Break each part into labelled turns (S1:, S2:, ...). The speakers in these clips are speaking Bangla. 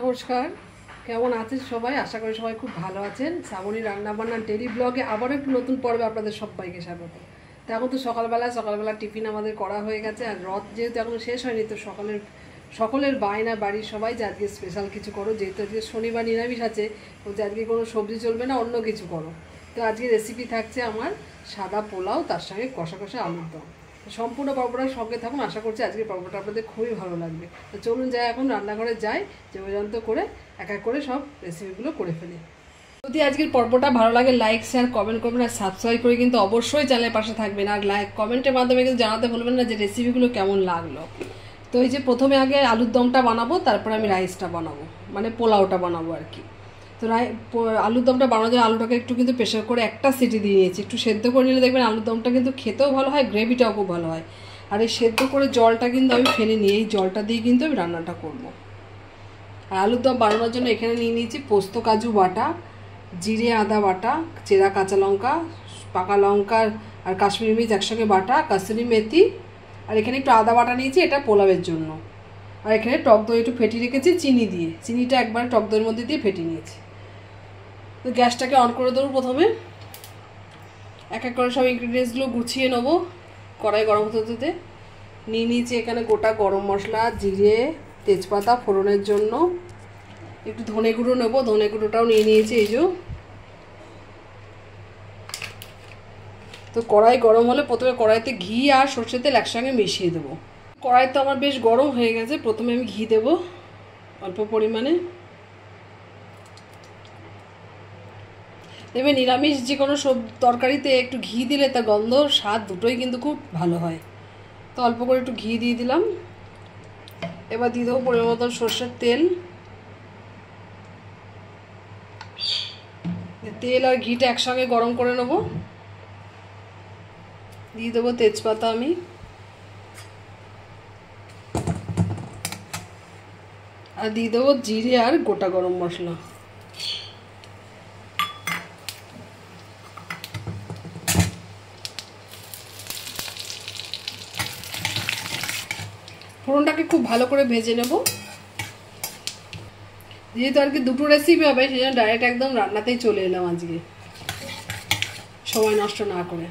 S1: নমস্কার, কেমন আছেন সবাই? আশা করি সবাই খুব ভালো আছেন। শ্রাবণী রান্নাবান্নার ডেলি ব্লগে আবার একটু নতুন পর্বে আপনাদের সবাইকে স্বাগত। তো এখন তো সকালবেলা টিফিন আমাদের করা হয়ে গেছে, আর রথ যেহেতু এখন শেষ হয়নি, তো সকলের বায়না, বাড়ির সবাই যে আজকে স্পেশাল কিছু করো, যেহেতু আজকে শনিবার নিরামিষ আছে, বলছে আজকে কোনো সবজি চলবে না, অন্য কিছু করো। তো আজকে রেসিপি থাকছে আমার সাদা পোলাও, তার সঙ্গে কষা কষা আলুর দম। সম্পূর্ণ পর্বটার সঙ্গে থাকুন, আশা করছি আজকের পর্বটা আপনাদের খুবই ভালো লাগবে। তো চলুন যাই, এখন রান্নাঘরে যাই, পর্যন্ত করে এক এক করে সব রেসিপিগুলো করে ফেলি। যদি আজকের পর্বটা ভালো লাগে, লাইক শেয়ার কমেন্ট করবেন, আর সাবস্ক্রাইব করে কিন্তু অবশ্যই চ্যানেলের পাশে থাকবেন, আর লাইক কমেন্টের মাধ্যমে কিন্তু জানাতে ভুলবেন না যে রেসিপিগুলো কেমন লাগলো। তো এই যে প্রথমে আগে আলুর দমটা বানাবো, তারপরে আমি রাইসটা বানাবো, মানে পোলাওটা বানাবো আর কি। তো আলুর দমটা বানানোর জন্য আলুটাকে একটু কিন্তু প্রেশার করে একটা সিটি দিয়ে নিয়েছি। একটু সেদ্ধ করে নিলে দেখবেন আলুর দমটা কিন্তু খেতেও ভালো হয়, গ্রেভিটাও খুব ভালো হয়। আর এই সেদ্ধ করে জলটা কিন্তু আমি ফেলে নিই, এই জলটা দিয়ে কিন্তু আমি রান্নাটা করবো। আর আলুর দম বানানোর জন্য এখানে নিয়ে নিয়েছি পোস্ত কাজু বাটা, জিরে আদা বাটা, চেরা কাঁচা লঙ্কা, পাকা লঙ্কা আর কাশ্মীরি মির্চ একসঙ্গে বাটা, কাসুরি মেথি, আর এখানে একটু আদা বাটা নিয়েছি, এটা পোলাওয়ের জন্য। আর এখানে টক দই একটু ফেটিয়ে রেখেছি চিনি দিয়ে, চিনিটা একবারে টক দইয়ের মধ্যে দিয়ে ফেটিয়ে নিয়েছি। তো গ্যাসটাকে অন করে দেবো। প্রথমে এক এক করে সব ইনগ্রিডিয়েন্টসগুলো গুছিয়ে নেবো। কড়াই গরম হতে নিয়ে নিয়েছি এখানে গোটা গরম মশলা, জিরে, তেজপাতা ফোড়নের জন্য, একটু ধনে গুঁড়ো নেবো, ধনে গুঁড়োটাও নিয়ে নিয়েছি এই যে। তো কড়াই গরম হলে প্রথমে কড়াইতে ঘি আর সরষের তেল একসঙ্গে মিশিয়ে দেবো। কড়াই তো আমার বেশ গরম হয়ে গেছে, প্রথমে আমি ঘি দেবো অল্প পরিমাণে। এবার নিরামিষ যে কোনো সব তরকারিতে একটু ঘি দিলে তার গন্ধ স্বাদ দুটোই কিন্তু খুব ভালো হয়। তো অল্প করে একটু ঘি দিয়ে দিলাম। এবার দিয়ে দেবো পরিমাণ মতন সরষের তেল। তেল আর ঘিটা একসঙ্গে গরম করে নেব। দিয়ে দেবো তেজপাতা আমি, আর দিয়ে দেবো জিরে আর গোটা গরম মশলা। ফোড়নটাকে খুব ভালো করে ভেজে নেব। যেহেতু আর কি দুটো রেসিপি হবে, সেই জন্য ডাইরেক্ট একদম রান্নাতেই চলে এলাম আজকে, সময় নষ্ট না করে।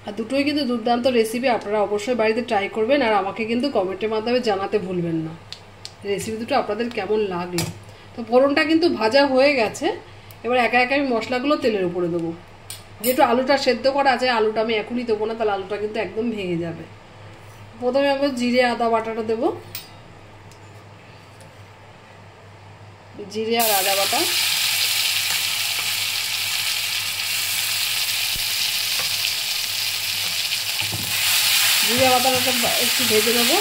S1: আর দুটোই কিন্তু দুর্দান্ত রেসিপি, আপনারা অবশ্যই বাড়িতে ট্রাই করবেন, আর আমাকে কিন্তু কমেন্টের মাধ্যমে জানাতে ভুলবেন না রেসিপি দুটো আপনাদের কেমন লাগলো। তো ফোড়নটা কিন্তু ভাজা হয়ে গেছে। এবার একা একা আমি মশলাগুলো তেলের উপরে দেবো। যেহেতু আলুটা সেদ্ধ করা আছে, আলুটা আমি এখনই দেবো না, তাহলে আলুটা কিন্তু একদম ভেঙে যাবে। প্রথমে আমি জিরে আদা বাটাটা দেবো, জিরে আর আদা বাটা। জিরে আদাটা একটু ভেজে নেবো।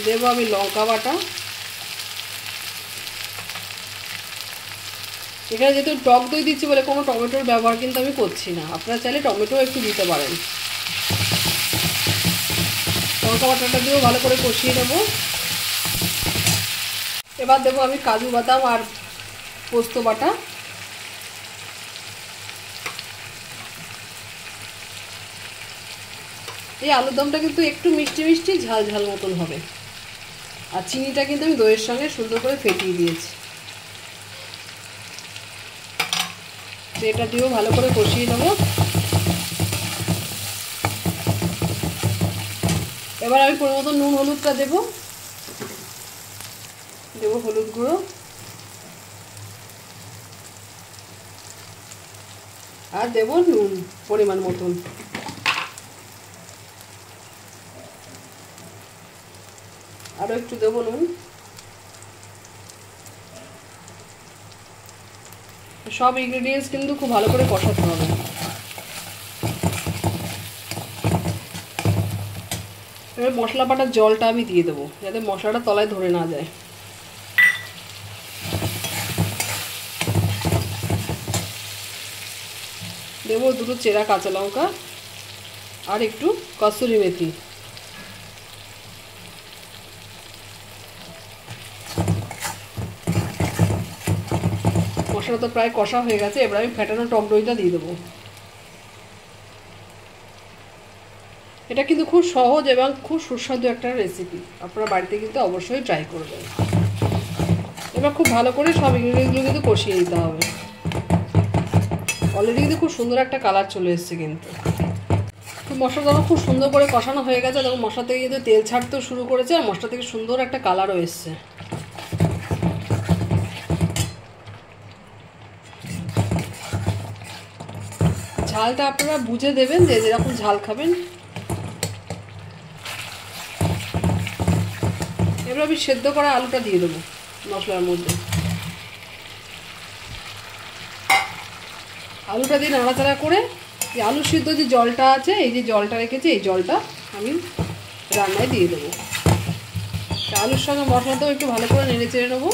S1: দেবো আমি লঙ্কা বাটা। এখানে যেহেতু টক দই দিচ্ছি বলে কোনো টমেটোর ব্যবহার কিন্তু আমি করছি না, আপনারা চাইলে টমেটো একটু দিতে পারেন। লঙ্কা বাটাটা দিয়েও ভালো করে কষিয়ে নেব। এবার দেবো আমি কাজু বাদাম আর পোস্ত বাটা। এই আলুর দমটা কিন্তু একটু মিষ্টি মিষ্টি ঝাল ঝাল মতন হবে। আর চিনিটা কিন্তু আমি দইয়ের সঙ্গে সুন্দর করে ফেটিয়ে দিয়েছি। এটা দিয়েও ভালো করে কষিয়ে নেব। এবার আমি পরিমাণ মতো নুন হলুদটা দেবো হলুদ গুঁড়ো, আর দেবো নুন পরিমাণ মতন। আরও একটু দেবো নুন। সব ইনগ্রিডিয়েন্টস কিন্তু খুব ভালো করে কষাতে হবে। এবার মশলা বাটার জলটা আমি দিয়ে দেবো, যাতে মশলাটা তলায় ধরে না যায়। দেবো দুটো চেরা কাঁচা লঙ্কা আর একটু কসুরি মেথি। মশলা তো প্রায় কষা হয়ে গেছে, এবার আমি ফেটানো টক দইটা দিয়ে দেবো। এটা কিন্তু খুব সহজ এবং খুব সুস্বাদু একটা রেসিপি, আপনারা বাড়িতে কিন্তু অবশ্যই ট্রাই করবেন। এবার খুব ভালো করে সব ইনগ্রিডিয়েন্টগুলো কিন্তু কষিয়ে নিতে হবে। অলরেডি কিন্তু খুব সুন্দর একটা কালার চলে এসছে কিন্তু। তো মশলাটা খুব সুন্দর করে কষানো হয়ে গেছে, তখন মশলা থেকে কিন্তু তেল ছাড়তেও শুরু করেছে আর মশলা থেকে সুন্দর একটা কালারও এসছে। ঝালটা আপনারা বুঝে দেবেন, যে যেরকম ঝাল খাবেন। এবার আমি সেদ্ধ করা আলুটা দিয়ে দেবো মশলার মধ্যে। আলুটা দিয়ে নাড়াচাড়া করে যে আলু সিদ্ধ যে জলটা আছে, এই যে জলটা রেখেছি, এই জলটা আমি রান্নায় দিয়ে দেবো। আলুর সঙ্গে মশলাটাও একটু ভালো করে নেড়ে চেড়ে নেবো।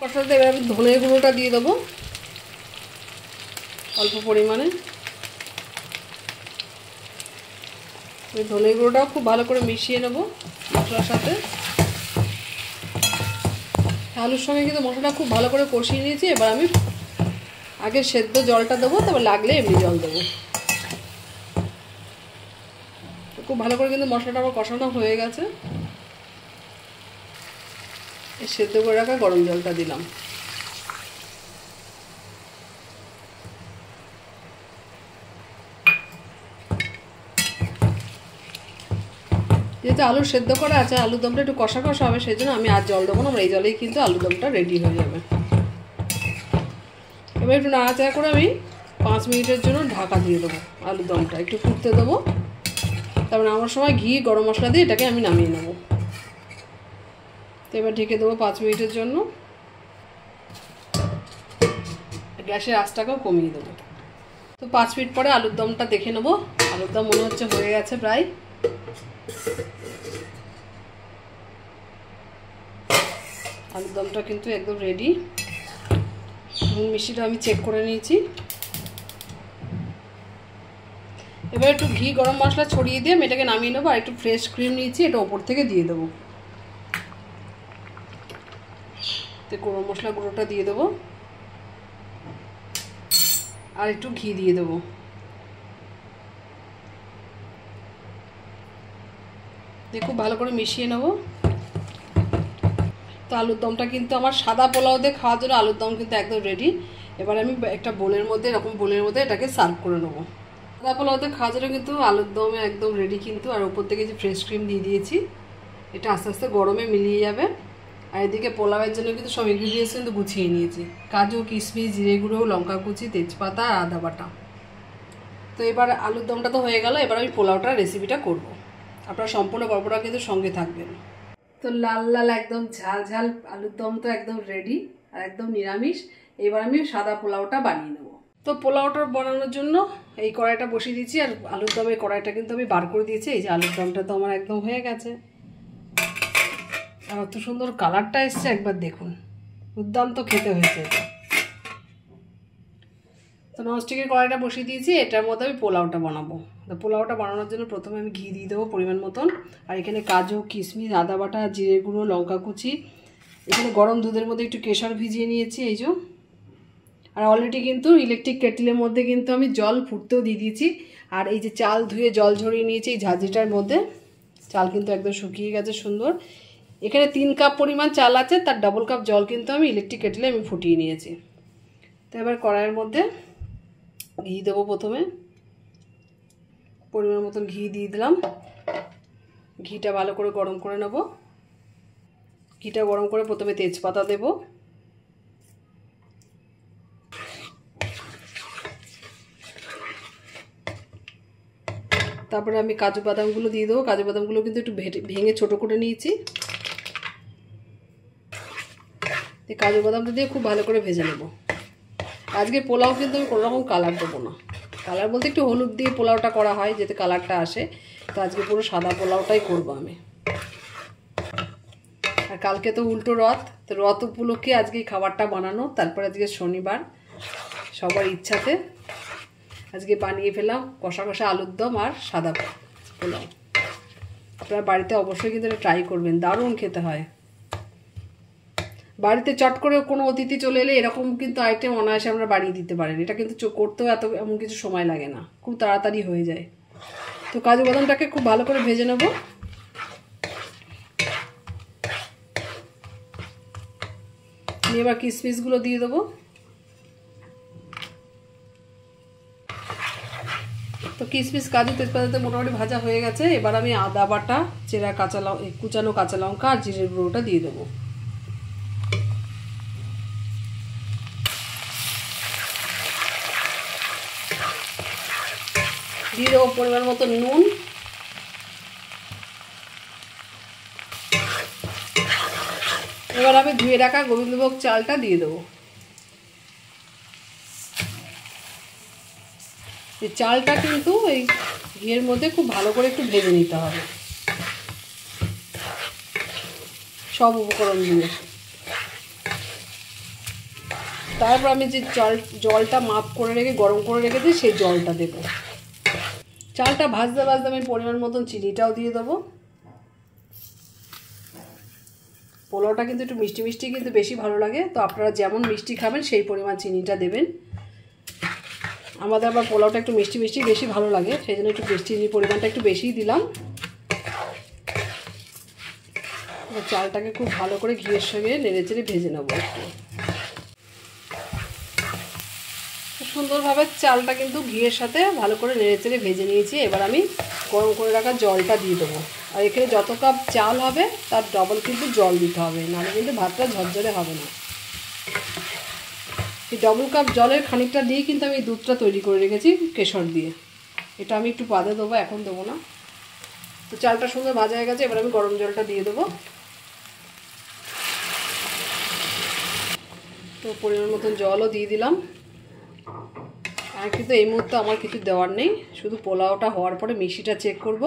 S1: মশলাতে এবার আমি ধনে গুঁড়োটা দিয়ে দেবো অল্প পরিমাণে। ওই ধনে গুঁড়োটাও খুব ভালো করে মিশিয়ে নেব মশলার সাথে। আলুর সঙ্গে কিন্তু মশলাটা খুব ভালো করে কষিয়ে নিয়েছি। এবার আমি আগে সেদ্ধ জলটা দেবো, তারপর লাগলে এমনি জল দেবো। খুব ভালো করে কিন্তু মশলাটা আমার কষানো হয়ে গেছে। এই সেদ্ধ করে রাখা গরম জলটা দিলাম। যেহেতু আলু সেদ্ধ করা আছে, আলুর দমটা একটু কষা কষা হবে, সেই জন্য আমি আর জল দেবো না। আমার এই জলেই কিন্তু আলুর দমটা রেডি হয়ে যাবে। এবার একটু নাড়াচাড়া করে আমি 5 মিনিটের জন্য ঢাকা দিয়ে দেবো। আলুর দমটা একটু ফুটতে দেবো। তারপর নামার সময় ঘি গরম মশলা দিয়ে এটাকে আমি নামিয়ে নেব। তো এবার ঢেকে দেবো 5 মিনিটের জন্য। গ্যাসের আঁচটাকেও কমিয়ে দেবো। তো 5 মিনিট পরে আলুর দমটা দেখে নেবো। আলুর দম মনে হচ্ছে হয়ে গেছে প্রায়। আলুর দমটা কিন্তু একদম রেডি। নুন মিষ্টিটা আমি চেক করে নিয়েছি। এবার একটু ঘি গরম মশলা ছড়িয়ে দিয়ে আমি এটাকে নামিয়ে নেবো। আর একটু ফ্রেশ ক্রিম নিয়েছি, এটা ওপর থেকে দিয়ে দেবো। তো গরম মশলা গুঁড়োটা দিয়ে দেবো আর একটু ঘি দিয়ে দেবো। দিয়ে খুব ভালো করে মিশিয়ে নেবো। তো আলুর দমটা কিন্তু আমার সাদা পোলাও দিয়ে খাওয়ার জন্য আলুর দম কিন্তু একদম রেডি। এবার আমি একটা বোলের মধ্যে, এরকম বোলের মধ্যে এটাকে সার্ভ করে নেবো। সাদা পোলাও দিয়ে খাওয়ার জন্য কিন্তু আলুর দমে একদম রেডি কিন্তু। আর ওপর থেকে যে ফ্রেশ ক্রিম দিয়ে দিয়েছি, এটা আস্তে আস্তে গরমে মিলিয়ে যাবে। আর এদিকে পোলাওয়ের জন্য কিন্তু সব ইনগ্রিডিয়েন্টস কিন্তু গুছিয়ে নিয়েছি। কাজু, কিশমিশ, জিরে গুঁড়ো, লঙ্কা কুচি, তেজপাতা আর আদা বাটা। তো এবার আলুর দমটা তো হয়ে গেল। এবার আমি পোলাওটার রেসিপিটা করব। আপনারা সম্পূর্ণ গল্পটা কিন্তু সঙ্গে থাকবেন। তো লাল লাল একদম ঝাল ঝাল আলুর দম তো একদম রেডি আর একদম নিরামিষ। এবার আমি সাদা পোলাওটা বানিয়ে নেব। তো পোলাওটা বানানোর জন্য এই কড়াইটা বসিয়ে দিয়েছি। আর আলুর দমের কড়াইটা কিন্তু আমি বার করে দিয়েছি। এই যে আলুর দমটা তো আমার একদম হয়ে গেছে। আর অত সুন্দর কালারটা এসছে, একবার দেখুন, দুর্দান্ত খেতে হয়েছে এটা। তো ননস্টিকের কড়াইটা বসিয়ে দিয়েছি, এটার মধ্যে আমি পোলাওটা বানাবো। তো পোলাওটা বানানোর জন্য প্রথমে আমি ঘি দিয়ে দেবো পরিমাণ মতন। আর এখানে কাজু, কিশমিশ, আদা বাটা, জিরে গুঁড়ো, লঙ্কা কুচি, এখানে গরম দুধের মধ্যে একটু কেশর ভিজিয়ে নিয়েছি এই যে। আর অলরেডি কিন্তু ইলেকট্রিক কেটলের মধ্যে কিন্তু আমি জল ফুটতেও দিয়ে দিয়েছি। আর এই যে চাল ধুয়ে জল ঝরিয়ে নিয়েছি এই ঝাঁঝরিটার মধ্যে। চাল কিন্তু একদম শুকিয়ে গেছে সুন্দর। এখানে 3 কাপ পরিমাণ চাল আছে, তার ডবল কাপ জল কিন্তু আমি ইলেকট্রিক কেটলে আমি ফুটিয়ে নিয়েছি। তো এবার কড়াইয়ের মধ্যে ঘি দেবো। প্রথমে পরিমাণ মতন ঘি দিয়ে দিলাম। ঘিটা ভালো করে গরম করে নেব। ঘিটা গরম করে প্রথমে তেজপাতা দেব। তারপরে আমি কাজু বাদামগুলো দিয়ে দেবো। কাজু বাদামগুলো কিন্তু একটু ভেঙে ছোটো করে নিয়েছি। এই কাজু বাদামটা দিয়ে খুব ভালো করে ভেজে নেব। আজকে পোলাও কিন্তু আমি কোনো রকম কালার দেবো না। কালার বলতে একটু হলুদ দিয়ে পোলাওটা করা হয় যাতে কালারটা আসে। তো আজকে পুরো সাদা পোলাওটাই করবো আমি। আর কালকে তো উল্টো রথ, তো রথ উপলক্ষে আজকে এই খাবারটা বানানো। তারপরে আজকে শনিবার, সবার ইচ্ছাতে আজকে বানিয়ে ফেলাম কষা কষা আলুর দম আর সাদা পোলাও। আপনারা বাড়িতে অবশ্যই কিন্তু এটা ট্রাই করবেন, দারুণ খেতে হয়। বাড়িতে চট করে কোনো অতিথি চলে এলে এরকম কিন্তু আইটেম অনায়াসে আমরা বানিয়ে দিতে পারেন। এটা কিন্তু করতেও এমন কিছু সময় লাগে না, খুব তাড়াতাড়ি হয়ে যায়। তো কাজু বাদামটাকে খুব ভালো করে ভেজে নেব। নিয়ে এবার কিশমিশগুলো দিয়ে দেবো। তো কিশমিশ কাজু তেজপাতাতে মোটামুটি ভাজা হয়ে গেছে। এবার আমি আদা বাটা, চেরা কুচানো কাঁচা লঙ্কা আর জিরের গুঁড়োটা দিয়ে দেবো। দিয়ে দেবো পরিমাণ মতো নুন। এবার আমি ধুয়ে রাখা গোবিন্দভোগ চালটা দিয়ে দেবো। এই চালটা কিন্তু এই ঘিয়ের মধ্যে খুব ভালো করে একটু ভেজে নিতে হবে সব উপকরণ দিয়ে। তারপর আমি যে জলটা মাপ করে রেখে গরম করে রেখেছি সেই জলটা দেবো। চালটা ভাজতে ভাজতে আমি পরিমাণ মতন চিনিটাও দিয়ে দেবো। পোলাওটা কিন্তু একটু মিষ্টি মিষ্টি কিন্তু বেশি ভালো লাগে, তো আপনারা যেমন মিষ্টি খাবেন সেই পরিমাণ চিনিটা দেবেন। আমাদের আবার পোলাওটা একটু মিষ্টি মিষ্টি বেশি ভালো লাগে, সেই জন্য একটু চিনির পরিমাণটা একটু বেশিই দিলাম। চালটাকে খুব ভালো করে ঘিয়ের সঙ্গে নেড়ে চেড়ে ভেজে নেবো। একটু সুন্দরভাবে চালটা কিন্তু ঘিয়ের সাথে ভালো করে নেড়ে চেড়ে ভেজে নিয়েছি। এবার আমি গরম করে রাখা জলটা দিয়ে দেবো। আর এখানে যত কাপ চাল হবে তার ডবল কিন্তু জল দিতে হবে, নাহলে কিন্তু ভাতটা ঝরঝরে হবে না। এই ডবল কাপ জলের খানিকটা দিয়ে কিন্তু আমি দুধটা তৈরি করে রেখেছি কেশর দিয়ে। এটা আমি একটু বাদে দেবো, এখন দেবো না। তো চালটা সুন্দর ভাজা হয়ে গেছে। এবার আমি গরম জলটা দিয়ে দেবো। তো পরিমাণ মতন জলও দিয়ে দিলাম। আর কিন্তু এই মুহূর্তে আমার কিছু দেওয়ার নেই, শুধু পোলাওটা হওয়ার পরে মিষ্টিটা চেক করব।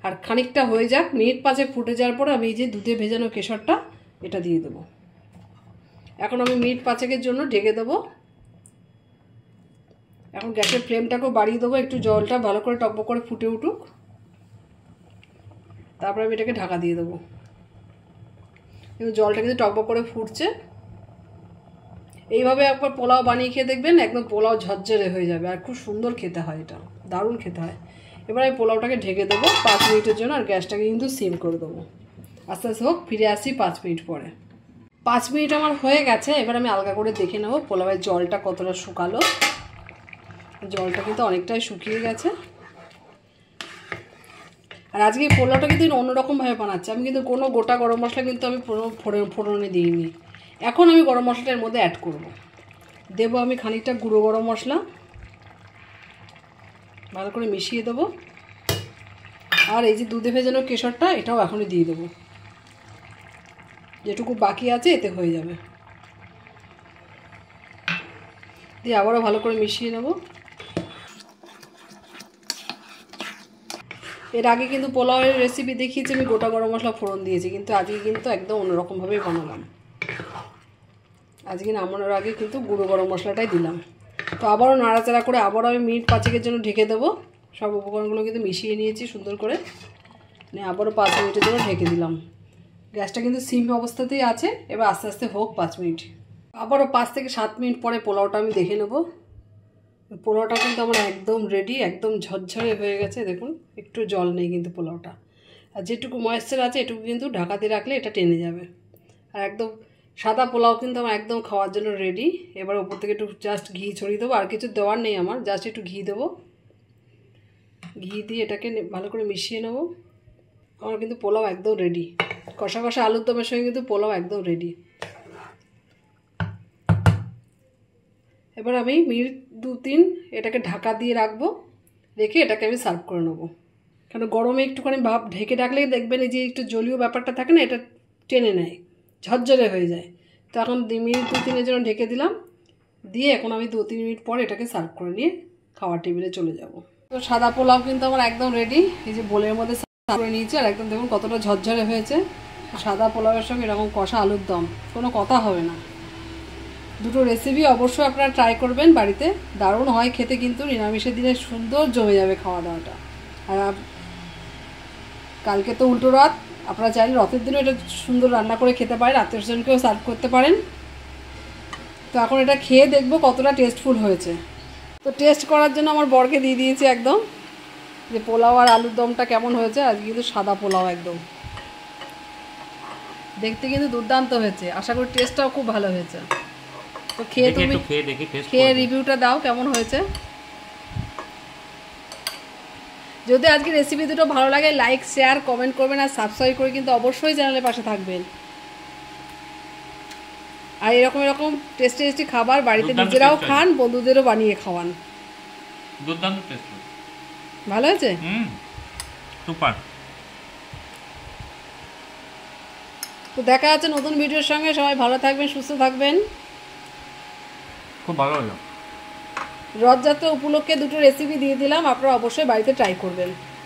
S1: আর খানিকটা হয়ে যাক, মিনিট 5 ফুটে যাওয়ার পরে আমি এই যে দুধে ভেজানো কেশরটা এটা দিয়ে দেবো। এখন আমি মিনিট 5 জন্য ঢেকে দেবো। এখন গ্যাসের ফ্লেমটাকেও বাড়িয়ে দেবো, একটু জলটা ভালো করে টকবক করে ফুটে উঠুক। তারপরে আমি এটাকে ঢাকা দিয়ে দেবো। কিন্তু জলটা কিন্তু টকবক করে ফুটছে। এইভাবে একবার পোলাও বানিয়ে খেয়ে দেখবেন, একদম পোলাও ঝরঝরে হয়ে যাবে আর খুব সুন্দর খেতে হয়, এটা দারুণ খেতে হয়। এবার আমি পোলাওটাকে ঢেকে দেবো 5 মিনিটের জন্য, আর গ্যাসটাকে কিন্তু সিম করে দেবো। আস্তে আস্তে হোক, ফিরে আসি 5 মিনিট পরে। 5 মিনিট আমার হয়ে গেছে। এবার আমি আলগা করে দেখে নেবো পোলাওয়ের জলটা কতটা শুকালো। জলটা কিন্তু অনেকটাই শুকিয়ে গেছে। আর আজকে এই পোলাওটা কিন্তু অন্যরকমভাবে বানাচ্ছি। আমি কিন্তু কোনো গোটা গরম মশলা কিন্তু আমি ফোড়নে দিইনি। এখন আমি গরম মশলাটার মধ্যে অ্যাড করব। দেবো আমি খানিকটা গুঁড়ো গরম মশলা, ভালো করে মিশিয়ে দেবো। আর এই যে দুধে ভেজানো কেশরটা এটাও এখনই দিয়ে দেবো, যেটুকু বাকি আছে এতে হয়ে যাবে। দিয়ে আবারও ভালো করে মিশিয়ে নেব। এর আগে কিন্তু পোলাওয়ের রেসিপি দেখিয়েছি আমি গোটা গরম মশলা ফোড়ন দিয়েছি, কিন্তু আজকে কিন্তু একদম অন্যরকমভাবেই বানালাম। আজকে নামানোর আগে কিন্তু গুঁড়ো গরম মশলাটাই দিলাম। তো আবারও নাড়াচাড়া করে আবারও আমি মিনিট 5 জন্য ঢেকে দেবো। সব উপকরণগুলো কিন্তু মিশিয়ে নিয়েছি সুন্দর করে, নিয়ে আবারও 5 মিনিটের জন্য ঢেকে দিলাম। গ্যাসটা কিন্তু সিম অবস্থাতেই আছে। এবার আস্তে আস্তে হোক 5 মিনিট। আবারও 5 থেকে 7 মিনিট পরে পোলাওটা আমি দেখে নেব। পোলাওটা কিন্তু আমার একদম রেডি, একদম ঝরঝরে হয়ে গেছে। দেখুন একটু জল নেই কিন্তু পোলাওটা, আর যেটুকু ময়েশ্চার আছে এটুকু কিন্তু ঢাকাতে রাখলে এটা টেনে যাবে। আর একদম সাদা পোলাও কিন্তু আমার একদম খাওয়ার জন্য রেডি। এবার ওপর থেকে একটু জাস্ট ঘি ছড়িয়ে দেবো, আর কিছু দেওয়ার নেই আমার, জাস্ট একটু ঘি দেবো। ঘি দিয়ে এটাকে ভালো করে মিশিয়ে নেব। আমার কিন্তু পোলাও একদম রেডি। কষা কষা আলুর দমের সঙ্গে কিন্তু পোলাও একদম রেডি। এবার আমি মিনিট 2-3 এটাকে ঢাকা দিয়ে রাখবো, রেখে এটাকে আমি সার্ভ করে নেবো। কারণ গরমে একটুখানি ভাব ঢেকে রাখলেই দেখবেন এই যে একটু জলীয় ব্যাপারটা থাকে না, এটা টেনে নেয়, ঝরঝরে হয়ে যায়। তো এখন মিনিট 2-3 জন্য ঢেকে দিলাম। দিয়ে এখন আমি 2-3 মিনিট পর এটাকে সার্ভ করে নিয়ে খাওয়ার টেবিলে চলে যাব। তো সাদা পোলাও কিন্তু আমার একদম রেডি। এই যে বোলের মধ্যে সার্ভ করে নিয়েছি, আর একদম দেখুন কতটা ঝরঝরে হয়েছে। সাদা পোলাওয়ের সঙ্গে এরকম কষা আলুর দম, কোনো কথা হবে না। দুটো রেসিপি অবশ্যই আপনারা ট্রাই করবেন বাড়িতে, দারুণ হয় খেতে কিন্তু। নিরামিষের দিনে সুন্দর জমে যাবে খাওয়া দাওয়াটা। আর কালকে তো উল্টো রথ, আপনারা চাইলে রথের দিনও এটা সুন্দর রান্না করে খেতে পারেন, আত্মীয় স্বজনকেও সার্ভ করতে পারেন। তো এখন এটা খেয়ে দেখবো কতটা টেস্টফুল হয়েছে। তো টেস্ট করার জন্য আমার বরকে দিয়ে দিয়েছি একদম যে পোলাও আর আলুর দমটা কেমন হয়েছে। আজকে কিন্তু সাদা পোলাও একদম, দেখতে কিন্তু দুর্দান্ত হয়েছে, আশা করি টেস্টটাও খুব ভালো হয়েছে। তো খেয়ে তুমি খেয়ে রিভিউটা দাও কেমন হয়েছে। যদি আজকে রেসিপি দুটো ভালো লাগে লাইক শেয়ার কমেন্ট করবেন আর সাবস্ক্রাইব করে কিন্তু অবশ্যই চ্যানেলের পাশে থাকবেন। আর এরকম এরকম টেস্টি টেস্টি খাবার বাড়িতে নিজেরাও খান, বন্ধুদেরও বানিয়ে খাওয়ান।
S2: দুর্দান্ত টেস্ট,
S1: ভালো হয়েছে,
S2: সুপার।
S1: তো দেখা আছে নতুন ভিডিওর সঙ্গে, সবাই ভালো থাকবেন, সুস্থ থাকবেন।
S2: খুব ভালো হলো।
S1: রথযাত্রা উপলক্ষে দুটো রেসিপি দিয়ে দিলাম, আপনারা অবশ্যই বাড়িতে ট্রাই করবেন।